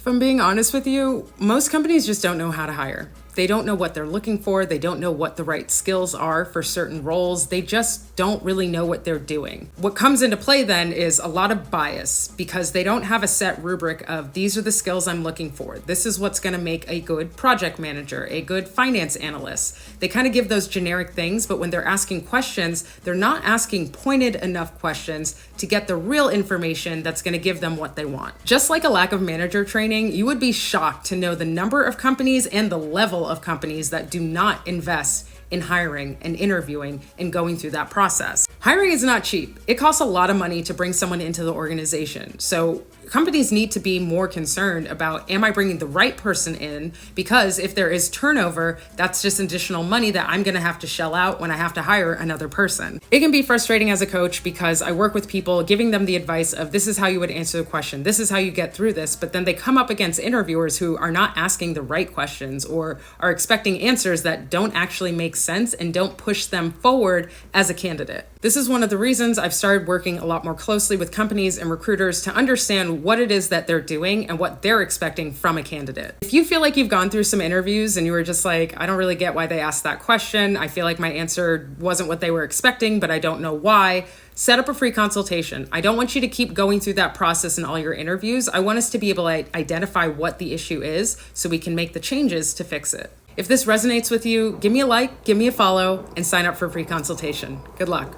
If I'm being honest with you, most companies just don't know how to hire. They don't know what they're looking for. They don't know what the right skills are for certain roles. They just don't really know what they're doing. What comes into play then is a lot of bias because they don't have a set rubric of these are the skills I'm looking for. This is what's going to make a good project manager, a good finance analyst. They kind of give those generic things, but when they're asking questions, they're not asking pointed enough questions to get the real information that's going to give them what they want. Just like a lack of manager training, you would be shocked to know the number of companies and the level of companies that do not invest in hiring and interviewing and going through that process. Hiring is not cheap. It costs a lot of money to bring someone into the organization. So companies need to be more concerned about, am I bringing the right person in? Because if there is turnover, that's just additional money that I'm gonna have to shell out when I have to hire another person. It can be frustrating as a coach because I work with people giving them the advice of this is how you would answer the question, this is how you get through this, but then they come up against interviewers who are not asking the right questions or are expecting answers that don't actually make sense and don't push them forward as a candidate. This is one of the reasons I've started working a lot more closely with companies and recruiters to understand what it is that they're doing and what they're expecting from a candidate. If you feel like you've gone through some interviews and you were just like, I don't really get why they asked that question, I feel like my answer wasn't what they were expecting, but I don't know why, set up a free consultation. I don't want you to keep going through that process in all your interviews. I want us to be able to identify what the issue is so we can make the changes to fix it. If this resonates with you, give me a like, give me a follow, and sign up for a free consultation. Good luck.